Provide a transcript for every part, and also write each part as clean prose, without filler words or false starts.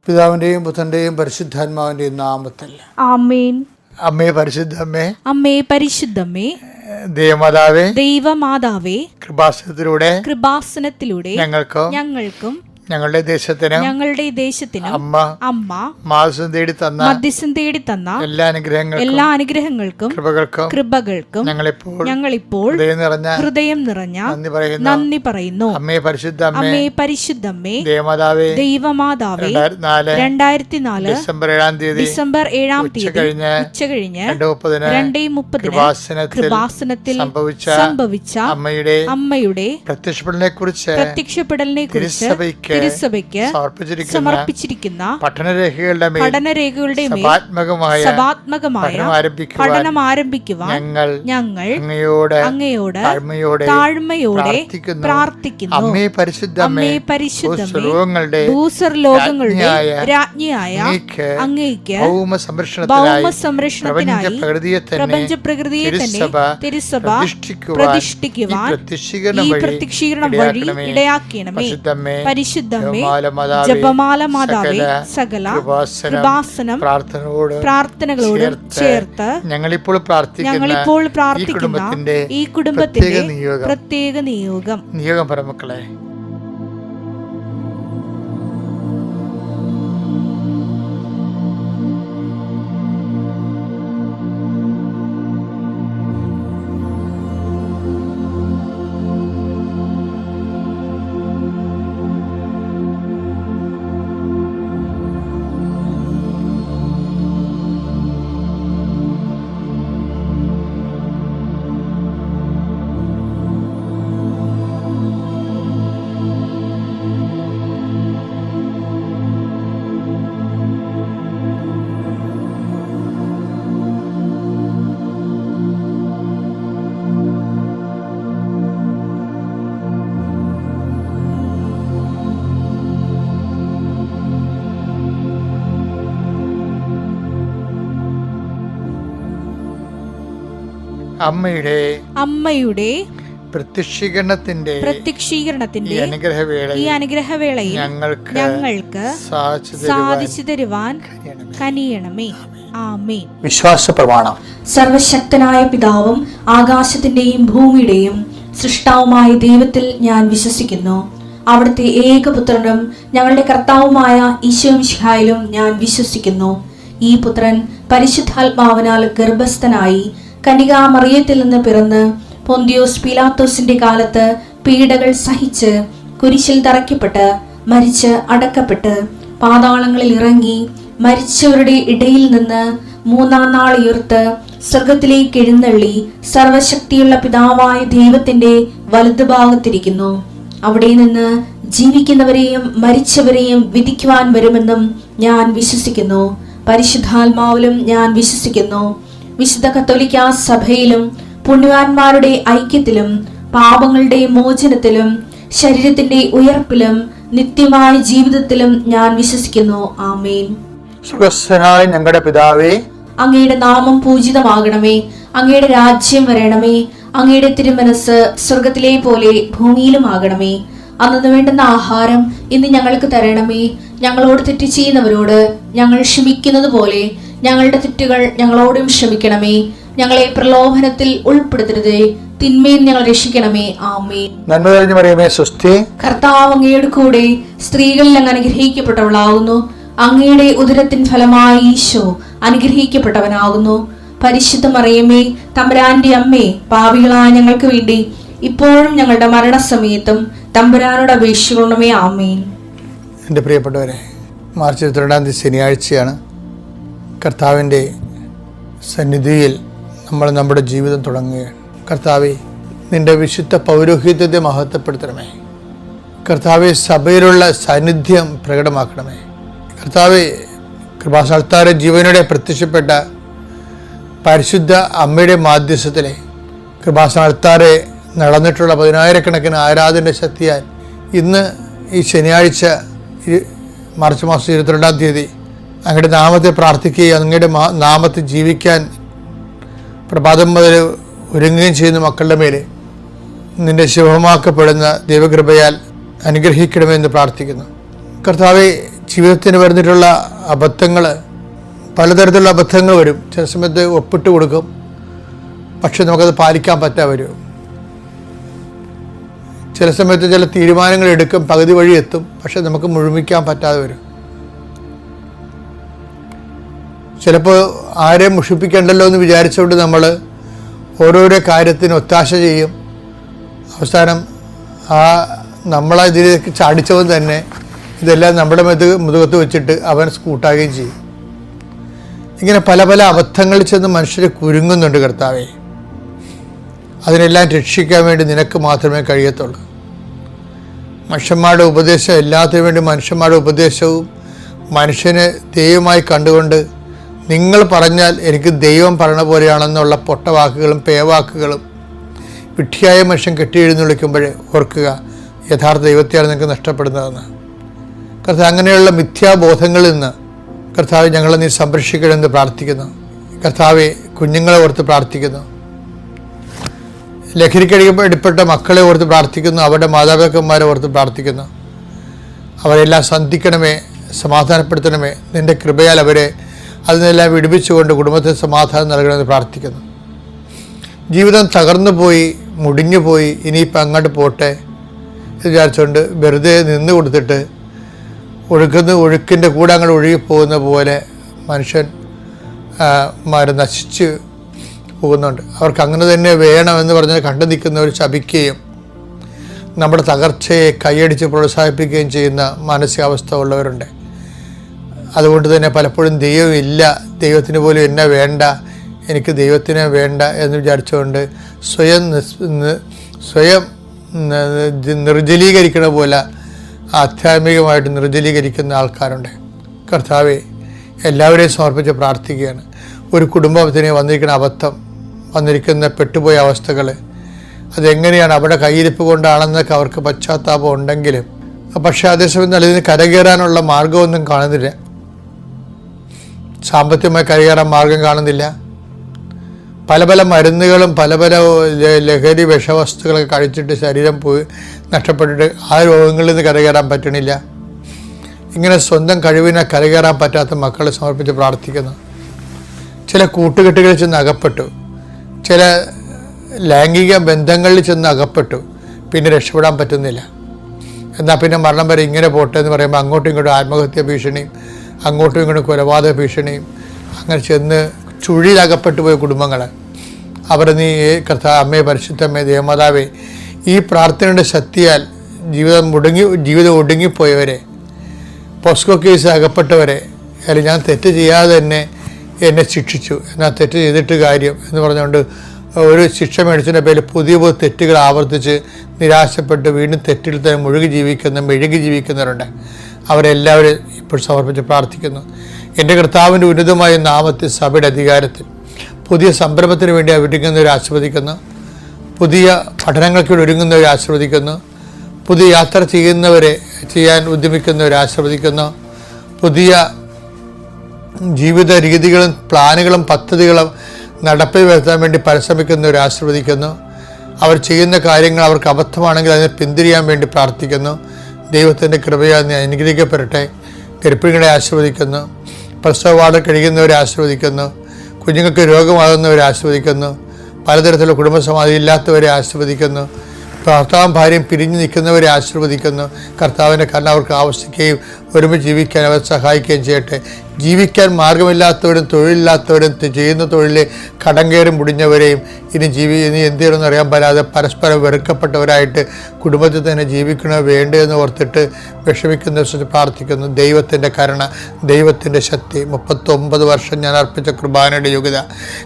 പിതാവിന്റെയും പുത്രന്റെയും പരിശുദ്ധാത്മാവിന്റെയും നാമത്തിൽ ആമേൻ. അമ്മേ പരിശുദ്ധമ്മേ, അമ്മേ പരിശുദ്ധമ്മേ, ദൈവമാതാവേ, ദൈവമാതാവേ, കൃപാസനത്തിലൂടെ ഞങ്ങൾക്കും ഞങ്ങളുടെ ദേശത്തിനും അമ്മ മാധ്യസ്ഥം തേടി തന്ന എല്ലാ അനുഗ്രഹങ്ങൾക്കും കൃപകൾക്കും ഞങ്ങളിപ്പോൾ ഹൃദയം നിറഞ്ഞ നന്ദി പറയുന്നു. അമ്മേ പരിശുദ്ധമ്മേ, ദൈവമാതാവേ, 2004 ഡിസംബർ 7 ഉച്ചകഴിഞ്ഞ് 2:30 കൃപാസനത്തിൽ സംഭവിച്ച അമ്മയുടെ പ്രത്യക്ഷപ്പെടലിനെ കുറിച്ച് തിരുസഭയ്ക്ക് സമർപ്പിച്ചിരിക്കുന്ന പഠനരേഖകളുടെ മേൽ സഭാത്മകമായ പഠനം ആരംഭിക്കുവാൻ ഞങ്ങൾ അങ്ങയോട് താഴ്മയോടെ പ്രാർത്ഥിക്കുന്നു. അമ്മേ പരിശുദ്ധമ്മേ, ഭൂസ്വർലോകങ്ങളുടെ രാജ്ഞിയായ അങ്ങയ്ക്ക് ഭൗമസംരക്ഷണത്തിനായി പ്രപഞ്ചപ്രകൃതിയെ തന്നെ തിരുസഭ പ്രതിഷ്ഠിക്കുവാൻ ഈ പ്രത്യക്ഷീകരണം വഴി ഇടയാക്കണമേ. പരിശുദ്ധമ്മേ, ജപമാല മാതാവേ, സകല കൃപാസനം പ്രാർത്ഥനകളോട് ചേർത്ത് ഞങ്ങളിപ്പോൾ പ്രാർത്ഥിക്കുന്ന ഈ കുടുംബത്തിന്റെ പ്രത്യേക നിയോഗം പരമക്കളെ. അമ്മയുടെ പ്രത്യക്ഷീകരണത്തിന്റെ ഈ അനുഗ്രഹവേളയിൽ ഞങ്ങൾക്ക് സാധിച്ചു തരുവാൻ കനിയണമേ. ആമേൻ. വിശ്വാസ പ്രമാണം. സർവശക്തനായ പിതാവും ആകാശത്തിന്റെയും ഭൂമിയുടെയും സൃഷ്ടാവുമായ ദൈവത്തിൽ ഞാൻ വിശ്വസിക്കുന്നു. അവിടുത്തെ ഏകപുത്രനും ഞങ്ങളുടെ കർത്താവുമായ ഈശോമിശിഹായിലും ഞാൻ വിശ്വസിക്കുന്നു. ഈ പുത്രൻ പരിശുദ്ധാത്മാവിനാൽ ഗർഭസ്ഥനായി കന്യകാമറിയത്തിൽ നിന്ന് പിറന്ന് പൊന്തിയോസ് പീലാത്തോസിന്റെ കാലത്ത് പീഡകൾ സഹിച്ച് കുരിശിൽ തറയ്ക്കപ്പെട്ട് മരിച്ച് അടക്കപ്പെട്ട് പാതാളങ്ങളിൽ ഇറങ്ങി മരിച്ചവരുടെ ഇടയിൽ നിന്ന് 3-ാം നാൾ ഉയർത്ത് സ്വർഗത്തിലേക്ക് എഴുന്നള്ളി സർവശക്തിയുള്ള പിതാവായ ദൈവത്തിന്റെ വലതുഭാഗത്തിരിക്കുന്നു. അവിടെ നിന്ന് ജീവിക്കുന്നവരെയും മരിച്ചവരെയും വിധിക്കുവാൻ വരുമെന്നും ഞാൻ വിശ്വസിക്കുന്നു. പരിശുദ്ധാത്മാവിലും ഞാൻ വിശ്വസിക്കുന്നു. വിശുദ്ധ കത്തോലിക്ക സഭയിലും പുണ്യവാന്മാരുടെ ഐക്യത്തിലും പാപങ്ങളുടെ മോചനത്തിലും ശരീരത്തിന്റെ ഉയർപ്പിലും നിത്യമായ ജീവിതത്തിലും ഞാൻ വിശ്വസിക്കുന്നു. ആമേൻ. സുഖസ്ഥനായ ഞങ്ങളുടെ പിതാവേ, അങ്ങയുടെ നാമം പൂജിതമാകണമേ. അങ്ങയുടെ രാജ്യം വരണമേ. അങ്ങയുടെ തിരുമനസ് സ്വർഗത്തിലെ പോലെ ഭൂമിയിലും ആകണമേ. അന്നു വേണ്ടുന്ന ആഹാരം ഇന്ന് ഞങ്ങൾക്ക് തരണമേ. ഞങ്ങളോട് തെറ്റ് ചെയ്യുന്നവരോട് ഞങ്ങൾ ക്ഷമിക്കുന്നത് പോലെ ഞങ്ങളുടെ തെറ്റുകൾ ഞങ്ങളോടും ക്ഷമിക്കണമേ. ഞങ്ങളെ പ്രലോഭനത്തിൽ ഉൾപ്പെടുത്തരുതേ, തിന്മയിൽ ഞങ്ങൾ രക്ഷിക്കണമേ. ആമേൻ. നന്മ നിറഞ്ഞ മറിയമേ, സ്വസ്തി. കർത്താവ് അങ്ങയുടെ കൂടെ സ്ത്രീകളിൽ അങ്ങ് അനുഗ്രഹിക്കപ്പെട്ടവളാകുന്നു. അങ്ങയുടെ ഉദരത്തിൻ ഫലമായി ഈശോ അനുഗ്രഹിക്കപ്പെട്ടവനാകുന്നു. പരിശുദ്ധ മറിയമേ, തമ്പുരാന്റെ അമ്മേ, പാപികളായ ഞങ്ങൾക്ക് വേണ്ടി ഇപ്പോഴും ഞങ്ങളുടെ മരണസമയത്തും തമ്പുരാനോട് അപേക്ഷിക്കണമേ. ആമേൻ. എൻ്റെ പ്രിയപ്പെട്ടവരെ, മാർച്ച് 22 ശനിയാഴ്ചയാണ്. കർത്താവിൻ്റെ സന്നിധിയിൽ നമ്മൾ നമ്മുടെ ജീവിതം തുടങ്ങുകയാണ്. കർത്താവെ, നിന്റെ വിശുദ്ധ പൗരോഹിത്യത്തെ മഹത്വപ്പെടുത്തണമേ. കർത്താവെ, സഭയിലുള്ള സാന്നിധ്യം പ്രകടമാക്കണമേ. കർത്താവെ, കൃപാസനത്താരെ ജീവനോടെ പ്രത്യക്ഷപ്പെട്ട പരിശുദ്ധ അമ്മയുടെ മാധ്യസ്ഥത്തിലെ കൃപാസനത്താരെ നടന്നിട്ടുള്ള 10,000-കണക്കിന് ആരാധന ശക്തിയാൽ ഇന്ന് ഈ ശനിയാഴ്ച മാർച്ച് മാസം 22-ാം തീയതി അങ്ങയുടെ നാമത്തെ പ്രാർത്ഥിക്കുകയും അങ്ങയുടെ നാമത്തെ ജീവിക്കാൻ പ്രഭാതം മുതൽ ഒരുങ്ങുകയും ചെയ്യുന്ന മക്കളുടെ മേലെ നിന്റെ ശുഭമാക്കപ്പെടുന്ന ദൈവകൃപയാൽ അനുഗ്രഹിക്കണമെന്ന് പ്രാർത്ഥിക്കുന്നു. കർത്താവെ, ജീവിതത്തിന് വരുന്നിട്ടുള്ള അബദ്ധങ്ങൾ, പലതരത്തിലുള്ള അബദ്ധങ്ങൾ വരും. ചില സമയത്ത് ഒപ്പിട്ട് കൊടുക്കും, പക്ഷെ നമുക്കത് പാലിക്കാൻ പറ്റാതെ വരും. ചില സമയത്ത് ചില തീരുമാനങ്ങൾ എടുക്കും, പകുതി വഴി എത്തും, പക്ഷെ നമുക്ക് മുഴുമിക്കാൻ പറ്റാതെ വരും. ചിലപ്പോൾ ആരെയും മുഷിപ്പിക്കണ്ടല്ലോ എന്ന് വിചാരിച്ചുകൊണ്ട് നമ്മൾ ഓരോരോ കാര്യത്തിന് ഒത്താശ ചെയ്യും. അവസാനം നമ്മളെ ഇതിലേക്ക് ചാടിച്ചവൻ തന്നെ ഇതെല്ലാം നമ്മുടെ മുതുകത്ത് വെച്ചിട്ട് അവൻ സ്കൂട്ടാകുകയും ചെയ്യും. ഇങ്ങനെ പല പല അബദ്ധങ്ങളിൽ ചെന്ന് മനുഷ്യരെ കുരുങ്ങുന്നുണ്ട്. കർത്താവേ, അതിനെല്ലാം രക്ഷിക്കാൻ വേണ്ടി നിനക്ക് മാത്രമേ കഴിയത്തുള്ളൂ. മനുഷ്യന്മാരുടെ ഉപദേശം, എല്ലാത്തിനും വേണ്ടി മനുഷ്യന്മാരുടെ ഉപദേശവും മനുഷ്യനെ ദൈവമായി കണ്ടുകൊണ്ട് നിങ്ങൾ പറഞ്ഞാൽ എനിക്ക് ദൈവം പറയണ പോലെയാണെന്നുള്ള പൊട്ടവാക്കുകളും പേവാക്കുകളും വിഡ്ഢിയായ മനുഷ്യൻ കെട്ടിയെഴുന്നള്ളിക്കുമ്പോഴേ ഓർക്കുക, യഥാർത്ഥ ദൈവത്തെയാണ് നിങ്ങൾക്ക് നഷ്ടപ്പെടുന്നതെന്ന്. കർത്താവ്, അങ്ങനെയുള്ള മിഥ്യാബോധങ്ങളിൽ നിന്ന് കർത്താവ് ഞങ്ങളെ നീ സംരക്ഷിക്കണമെന്ന് പ്രാർത്ഥിക്കുന്നു. കർത്താവെ, കുഞ്ഞുങ്ങളെ ഓർത്ത് പ്രാർത്ഥിക്കുന്നു. ലഹരിക്കടിപ്പെട്ട മക്കളെ ഓർത്ത് പ്രാർത്ഥിക്കുന്നു. അവരുടെ മാതാപിതാക്കന്മാരെ ഓർത്ത് പ്രാർത്ഥിക്കുന്നു. അവരെല്ലാം സന്ധിക്കണമേ, സമാധാനപ്പെടുത്തണമേ. നിൻ്റെ കൃപയാൽ അവരെ അതിനെല്ലാം വിടുവിച്ചുകൊണ്ട് കുടുംബത്തിന് സമാധാനം നൽകണമെന്ന് പ്രാർത്ഥിക്കുന്നു. ജീവിതം തകർന്നു പോയി, മുടിഞ്ഞു പോയി, ഇനിയിപ്പോൾ അങ്ങോട്ട് പോട്ടെ എന്ന് വിചാരിച്ചുകൊണ്ട് വെറുതെ നിന്ന് കൊടുത്തിട്ട് ഒഴുക്കിൻ്റെ കൂടെ അങ്ങോട്ട് ഒഴുകിപ്പോകുന്ന പോലെ മനുഷ്യന്മാർ നശിച്ച് പോകുന്നുണ്ട്. അവർക്ക് അങ്ങനെ തന്നെ വേണമെന്ന് പറഞ്ഞ് കണ്ടു നിൽക്കുന്നവർ ശപിക്കുകയും നമ്മുടെ തകർച്ചയെ കൈയടിച്ച് പ്രോത്സാഹിപ്പിക്കുകയും ചെയ്യുന്ന മാനസികാവസ്ഥ ഉള്ളവരുണ്ട്. അതുകൊണ്ട് തന്നെ പലപ്പോഴും ദൈവമില്ല, ദൈവത്തിന് പോലും എന്നെ വേണ്ട, എനിക്ക് ദൈവത്തിനെ വേണ്ട എന്ന് വിചാരിച്ചുകൊണ്ട് സ്വയം നിർജ്ജലീകരിക്കണ പോലെ ആധ്യാത്മികമായിട്ട് നിർജ്ജലീകരിക്കുന്ന ആൾക്കാരുണ്ട്. കർത്താവെ, എല്ലാവരെയും സമർപ്പിച്ച് പ്രാർത്ഥിക്കുകയാണ്. ഒരു കുടുംബത്തിന് വന്നിരിക്കുന്ന അബദ്ധം, വന്നിരിക്കുന്ന പെട്ടുപോയ അവസ്ഥകൾ, അതെങ്ങനെയാണ് അവിടെ കയ്യിരിപ്പ് കൊണ്ടാണെന്നൊക്കെ അവർക്ക് പശ്ചാത്താപം ഉണ്ടെങ്കിലും പക്ഷേ അതേസമയം നല്ലതിന് കരകയറാനുള്ള മാർഗമൊന്നും കാണുന്നില്ല. സാമ്പത്തികമായി കരകയറാൻ മാർഗം കാണുന്നില്ല. പല പല മരുന്നുകളും പല പല ലഹരി വിഷവസ്തുക്കളൊക്കെ കഴിച്ചിട്ട് ശരീരം പോയി നഷ്ടപ്പെട്ടിട്ട് ആ രോഗങ്ങളിൽ നിന്ന് കരകയറാൻ പറ്റണില്ല. ഇങ്ങനെ സ്വന്തം കഴിവിനെ കരകയറാൻ പറ്റാത്ത മക്കളെ സമർപ്പിച്ച് പ്രാർത്ഥിക്കുന്നു. ചില കൂട്ടുകെട്ടുകളിൽ ചെന്ന് അകപ്പെട്ടു, ചില ലൈംഗിക ബന്ധങ്ങളിൽ ചെന്ന് അകപ്പെട്ടു, പിന്നെ രക്ഷപ്പെടാൻ പറ്റുന്നില്ല. എന്നാൽ പിന്നെ മരണം വരെ ഇങ്ങനെ പോട്ടെ എന്ന് പറയുമ്പോൾ അങ്ങോട്ടും ഇങ്ങോട്ടും ആത്മഹത്യ ഭീഷണിയും അങ്ങോട്ടും ഇങ്ങോട്ടും കൊലപാതക ഭീഷണിയും അങ്ങനെ ചെന്ന് ചുഴിയിലകപ്പെട്ടു പോയ കുടുംബങ്ങൾ, അവർ നീ കർത്താവ്, അമ്മേ, പരിശുദ്ധമ്മേ, ദേവമാതാവേ, ഈ പ്രാർത്ഥനയുടെ ശക്തിയാൽ ജീവിതം ഒടുങ്ങിപ്പോയവരെ, പോസ്കോ കേസ് അകപ്പെട്ടവരെ, അല്ലെങ്കിൽ ഞാൻ തെറ്റ് ചെയ്യാതെ തന്നെ എന്നെ ശിക്ഷിച്ചു, എന്നാൽ തെറ്റ് ചെയ്തിട്ട് കാര്യം എന്ന് പറഞ്ഞുകൊണ്ട് ഒരു ശിക്ഷ മേടിച്ചതിൻ്റെ പേരിൽ പുതിയ പുതിയ തെറ്റുകൾ ആവർത്തിച്ച് നിരാശപ്പെട്ട് വീണ്ടും തെറ്റിൽ തന്നെ മെഴുകി ജീവിക്കുന്നവരുണ്ട്. അവരെല്ലാവരും ഇപ്പോൾ സമർപ്പിച്ച് പ്രാർത്ഥിക്കുന്നു. എൻ്റെ കർത്താവിൻ്റെ ഉന്നതമായ നാമത്തിൽ സഭയുടെ അധികാരത്തിൽ പുതിയ സംരംഭത്തിന് വേണ്ടി ഒരുങ്ങുന്നവരെ ആശീർവദിക്കുന്നു. പുതിയ പഠനങ്ങൾക്ക് ഒരുങ്ങുന്നവരെ ആശീർവദിക്കുന്നു. പുതിയ യാത്ര ചെയ്യാൻ ഉദ്യമിക്കുന്നവരെ ആശീർവദിക്കുന്നു. പുതിയ ജീവിത രീതികളും പ്ലാനുകളും പദ്ധതികളും നടപ്പിൽ വരുത്താൻ വേണ്ടി പരിശ്രമിക്കുന്നവരെ ആശീർവദിക്കുന്നു. അവർ ചെയ്യുന്ന കാര്യങ്ങൾ അവർക്ക് അബദ്ധമാണെങ്കിൽ അതിനെ പിന്തിരിയാൻ വേണ്ടി പ്രാർത്ഥിക്കുന്നു. ദൈവത്തിൻ്റെ കൃപയാൽ അനുഗ്രഹിക്കപ്പെടട്ടെ. ഗർഭിണികളെ ആശീർവദിക്കുന്നു. പ്രസവവാർഡ് കഴിയുന്നവരെ ആശീർവദിക്കുന്നു. കുഞ്ഞുങ്ങൾക്ക് രോഗമാകുന്നവരെ ആശീർവദിക്കുന്നു. പലതരത്തിലുള്ള കുടുംബസമാധി ഇല്ലാത്തവരെ ആശീർവദിക്കുന്നു. ഭർത്താവും ഭാര്യയും പിരിഞ്ഞു നിൽക്കുന്നവരെ ആശീർവദിക്കുന്നു. കർത്താവിൻ്റെ കരുണ അവർക്ക് ആവശ്യിക്കുകയും ഒരുമിച്ച് ജീവിക്കാൻ അവർ സഹായിക്കുകയും ചെയ്യട്ടെ. ജീവിക്കാൻ മാർഗമില്ലാത്തവരും തൊഴിലില്ലാത്തവരും ചെയ്യുന്ന തൊഴിലിൽ കടം കയറി മുടിഞ്ഞവരെയും ഇനി എന്ത് ചെയ്യണമെന്ന് അറിയാൻ പറ്റാതെ പരസ്പരം വെറുക്കപ്പെട്ടവരായിട്ട് കുടുംബത്തിൽ തന്നെ ജീവിക്കണോ വേണ്ടോ എന്ന് ഓർത്തിട്ട് വിഷമിക്കുന്ന പ്രാർത്ഥിക്കുന്നു. ദൈവത്തിൻ്റെ കരുണ, ദൈവത്തിൻ്റെ ശക്തി, 39 വർഷം ഞാൻ അർപ്പിച്ച കൃപാനയുടെ യോഗ്യത,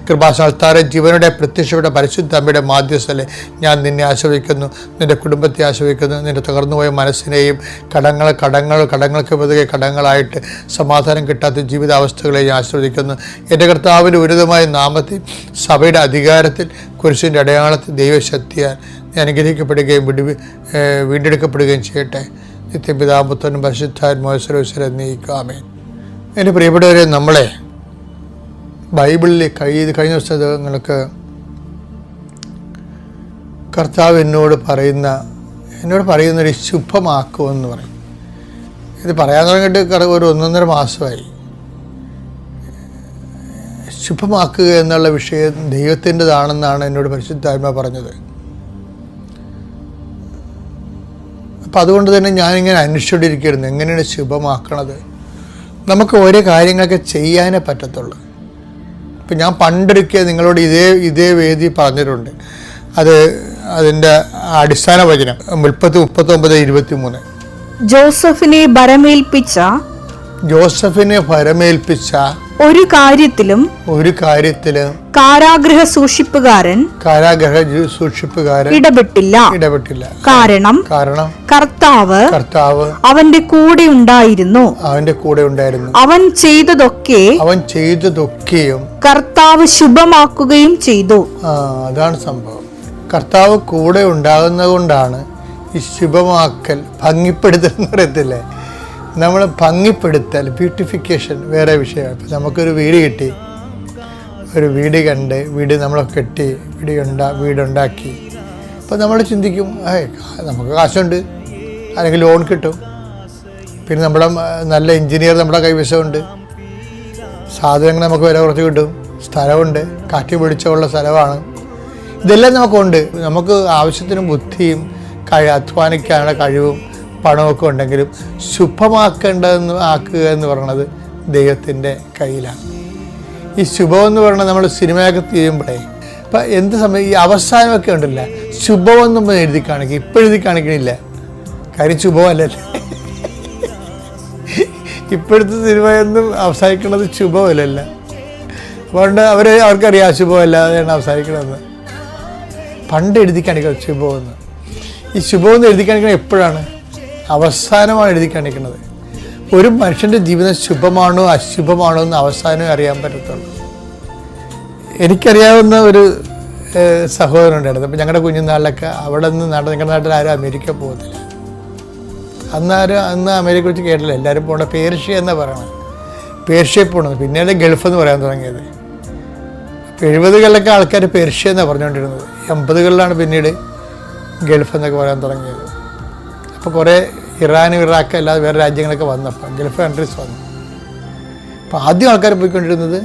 കൃപാസ്ഥാനത്താറെ ജീവനുടെ പ്രത്യക്ഷപ്പെട്ട പരിശുദ്ധ അമ്മയുടെ മാധ്യസ്ഥലെ ഞാൻ നിന്നെ ആശ്രയിക്കുന്നു, നിൻ്റെ കുടുംബത്തെ ആശ്രയിക്കുന്നു. നിൻ്റെ തകർന്നുപോയ മനസ്സിനെയും കടങ്ങൾക്ക് പതുക്കെ കടങ്ങളായിട്ട് സമാധാനം കിട്ടാത്ത ജീവിതാവസ്ഥകളെ ഞാൻ ആശ്രയിക്കുന്നു. എൻ്റെ കർത്താവിൻ്റെ ഉന്നതമായ നാമത്തിൽ സഭയുടെ അധികാരത്തിൽ കുരിശിൻ്റെ അടയാളത്തിൽ ദൈവശക്തിയാൽ ഞാൻ അനുഗ്രഹിക്കപ്പെടുകയും വീണ്ടെടുക്കപ്പെടുകയും ചെയ്യട്ടെ. നിത്യപിതാപുത്രനും പരിശുദ്ധാത്മാവിനെ നീക്കുക. ആമേൻ. എൻ്റെ പ്രിയപ്പെട്ടവരെ, നമ്മളെ ബൈബിളിൽ കഴിഞ്ഞ പുസ്തകങ്ങൾക്ക് കർത്താവ് എന്നോട് പറയുന്നൊരു ശുഭമാക്കുമെന്ന് പറയും. ഇത് പറയാൻ തുടങ്ങിയിട്ട് ഒരു 1.5 മാസമായി. ശുഭമാക്കുക എന്നുള്ള വിഷയം ദൈവത്തിൻ്റെതാണെന്നാണ് എന്നോട് പരിശുദ്ധാത്മാ പറഞ്ഞത്. അപ്പം അതുകൊണ്ട് തന്നെ ഞാനിങ്ങനെ അന്വേഷിച്ചുകൊണ്ടിരിക്കുകയായിരുന്നു, എങ്ങനെയാണ് ശുഭമാക്കണത്. നമുക്ക് ഓരോ കാര്യങ്ങളൊക്കെ ചെയ്യാനേ പറ്റത്തുള്ളൂ. ഇപ്പം ഞാൻ പണ്ടൊരിക്കൽ നിങ്ങളോട് ഇതേ വേദി പറഞ്ഞിട്ടുണ്ട്. അതിൻ്റെ അടിസ്ഥാന വചനം 39:23. ജോസഫിനെ ഭരമേൽപ്പിച്ച ഒരു കാര്യത്തിലും കാരാഗൃഹ സൂക്ഷിപ്പുകാരൻ ഇടപെട്ടില്ല. കാരണം കർത്താവ് അവന്റെ കൂടെ ഉണ്ടായിരുന്നു. അവൻ ചെയ്തതൊക്കെയും കർത്താവ് ശുഭമാക്കുകയും ചെയ്തു. അതാണ് സംഭവം. കർത്താവ് കൂടെ ഉണ്ടാകുന്നത് കൊണ്ടാണ് ഈ ശുഭമാക്കൽ, ഭംഗിപ്പെടുത്തൽ എന്ന് പറയത്തില്ലേ, നമ്മൾ ഭംഗിപ്പെടുത്തൽ, ബ്യൂട്ടിഫിക്കേഷൻ വേറെ വിഷയമാണ്. ഇപ്പം നമുക്കൊരു വീട് കിട്ടി, ഒരു വീട് കണ്ട് വീട് നമ്മളൊക്കെ കെട്ടി വീടുണ്ടാക്കി. അപ്പോൾ നമ്മൾ ചിന്തിക്കും, നമുക്ക് കാശുണ്ട്, അല്ലെങ്കിൽ ലോൺ കിട്ടും, പിന്നെ നമ്മുടെ നല്ല എൻജിനീയർ നമ്മുടെ കൈവശമുണ്ട്, സാധനങ്ങൾ നമുക്ക് വില കുറച്ച് കിട്ടും, സ്ഥലമുണ്ട്, കാറ്റ് പിടിച്ചുള്ള സ്ഥലമാണ്, ഇതെല്ലാം നമുക്കുണ്ട്. നമുക്ക് ആവശ്യത്തിന് ബുദ്ധിയും അധ്വാനിക്കാനുള്ള കഴിവും പണമൊക്കെ ഉണ്ടെങ്കിലും ആക്കുക എന്ന് പറയുന്നത് ദൈവത്തിൻ്റെ കയ്യിലാണ്. ഈ ശുഭമെന്ന് പറയുന്നത് നമ്മൾ സിനിമയൊക്കെ തീരുമ്പോഴേ ഇപ്പം എന്ത് സമയം ഈ അവസാനമൊക്കെ ഉണ്ടല്ല, ശുഭമെന്നും എഴുതി കാണിക്കും. ഇപ്പം എഴുതി കാണിക്കണില്ല, കാര്യം ശുഭമല്ലല്ലേ. ഇപ്പോഴത്തെ സിനിമയൊന്നും അവസാനിക്കുന്നത് ശുഭമല്ലല്ല. അതുകൊണ്ട് അവർക്കറിയാം ശുഭമല്ലാതെയാണ് അവസാനിക്കണമെന്ന്. പണ്ട് എഴുതി കാണിക്കുന്നത് ശുഭമെന്ന്. ഈ ശുഭമെന്ന് എഴുതി കാണിക്കുന്നത് എപ്പോഴാണ്? അവസാനമാണ് എഴുതി കാണിക്കുന്നത്. ഒരു മനുഷ്യൻ്റെ ജീവിതം ശുഭമാണോ അശുഭമാണോ എന്ന് അവസാനം അറിയാൻ പറ്റത്തുള്ളൂ. എനിക്കറിയാവുന്ന ഒരു സഹോദരൻ ഉണ്ടായിരുന്നു. അപ്പം ഞങ്ങളുടെ കുഞ്ഞുനാളിലൊക്കെ അവിടെ നിന്ന് നിങ്ങളുടെ നാട്ടിൽ ആരും അമേരിക്ക പോകത്തില്ല. അന്ന് അമേരിക്ക വെച്ച് കേട്ടില്ല, എല്ലാവരും പോകേണ്ട പേർഷ്യ എന്നാണ് പറയണത്. പേർഷ്യയിൽ പോകണത്, പിന്നീട് ഗൾഫ് എന്ന് പറയാൻ തുടങ്ങിയത്. 70കളിലൊക്കെ ആൾക്കാർ പേർഷ്യ എന്നാണ് പറഞ്ഞുകൊണ്ടിരുന്നത്. 80കളിലാണ് പിന്നീട് ഗൾഫ് എന്നൊക്കെ പറയാൻ തുടങ്ങിയത്. അപ്പോൾ കുറേ ഇറാനും ഇറാഖ് അല്ലാതെ വേറെ രാജ്യങ്ങളൊക്കെ വന്നപ്പോൾ ഗൾഫ് കൺട്രീസ് വന്നു. അപ്പോൾ ആദ്യം ആൾക്കാർ പോയിക്കൊണ്ടിരുന്നത്,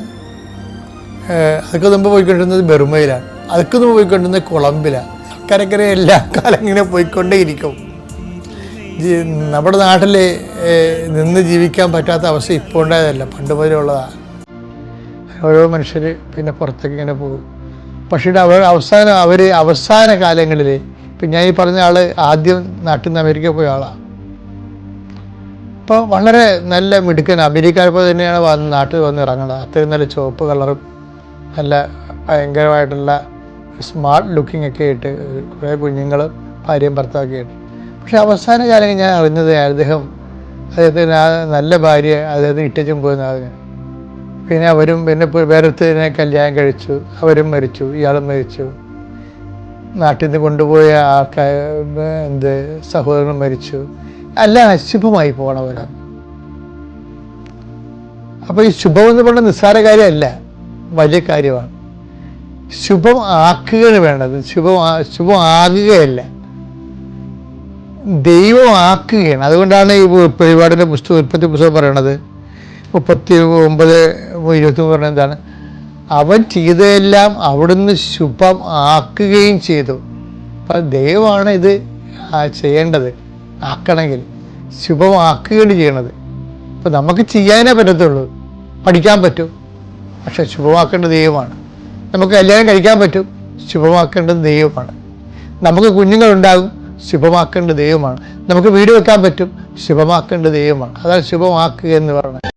അതൊക്കെ മുമ്പ് പോയിക്കൊണ്ടിരുന്നത് ബെർമയിലാണ്, അതൊക്കെ മുമ്പ് പോയിക്കൊണ്ടിരുന്നത് കൊളംബിലാണ്. അക്കരക്കര എല്ലാ കാലം ഇങ്ങനെ പോയിക്കൊണ്ടേയിരിക്കും. നമ്മുടെ നാട്ടിൽ നിന്ന് ജീവിക്കാൻ പറ്റാത്ത അവസ്ഥ ഇപ്പോൾ ഉണ്ടായതല്ല, പണ്ട് മുതലേ ഉള്ളതാണ്. ഓരോ മനുഷ്യർ പിന്നെ പുറത്തേക്ക് ഇങ്ങനെ പോകും. പക്ഷേ അവസാന കാലങ്ങളിൽ ഇപ്പം ഞാൻ ഈ പറഞ്ഞ ആൾ ആദ്യം നാട്ടിൽ നിന്ന് അമേരിക്ക പോയ ആളാണ്. അപ്പോൾ വളരെ നല്ല മിടുക്കൻ അമേരിക്കപ്പോൾ തന്നെയാണ് നാട്ടിൽ വന്ന് ഇറങ്ങുന്നത്. അത്രയും നല്ല ചുവപ്പ് കളറും നല്ല ഭയങ്കരമായിട്ടുള്ള സ്മാർട്ട് ലുക്കിംഗ് ഒക്കെ ആയിട്ട് കുറേ കുഞ്ഞുങ്ങളും ഭാര്യയും ഭർത്താവൊക്കെ ആയിട്ട്. പക്ഷേ അവസാന കാലങ്ങളിൽ ഞാൻ അറിഞ്ഞത് അദ്ദേഹത്തിന് നല്ല ഭാര്യ അദ്ദേഹത്തിന് ഇട്ടച്ചും പോയെന്ന്. പിന്നെ വേറൊരുത്തതിനെ കല്യാണം കഴിച്ചു, അവരും മരിച്ചു, ഇയാളും മരിച്ചു. നാട്ടിൽ നിന്ന് കൊണ്ടുപോയ സഹോദരനും മരിച്ചു. എല്ലാം അശുഭമായി പോകണവരാണ്. അപ്പോൾ ഈ ശുഭം എന്ന് പറയുന്നത് നിസ്സാര കാര്യമല്ല, വലിയ കാര്യമാണ്. ശുഭം ആക്കുകയാണ് വേണ്ടത്, ശുഭം ആകുകയല്ല, ദൈവം ആക്കുകയാണ്. അതുകൊണ്ടാണ് ഈ വെളിപാടിൻ്റെ ഉൽപ്പത്തി പുസ്തകം പറയണത് 39:23 പറയുന്നത് എന്താണ്? അവൻ ചെയ്തതെല്ലാം അവിടുന്ന് ശുഭം ആക്കുകയും ചെയ്തു. അപ്പം ദൈവമാണ് ഇത് ചെയ്യേണ്ടത്. ആക്കണമെങ്കിൽ ശുഭമാക്കുകയാണ് ചെയ്യണത്. അപ്പം നമുക്ക് ചെയ്യാനേ പറ്റത്തുള്ളൂ. പഠിക്കാൻ പറ്റും, പക്ഷെ ശുഭമാക്കേണ്ടത് ദൈവമാണ്. നമുക്ക് കല്യാണം കഴിക്കാൻ പറ്റും, ശുഭമാക്കേണ്ടത് ദൈവമാണ്. നമുക്ക് കുഞ്ഞുങ്ങളുണ്ടാകും, ശുഭമാക്കേണ്ടത് ദൈവമാണ്. നമുക്ക് വീട് വെക്കാൻ പറ്റും, ശുഭമാക്കേണ്ടത് ദൈവമാണ്. അതാണ് ശുഭമാക്കുക എന്ന് പറയുന്നത്.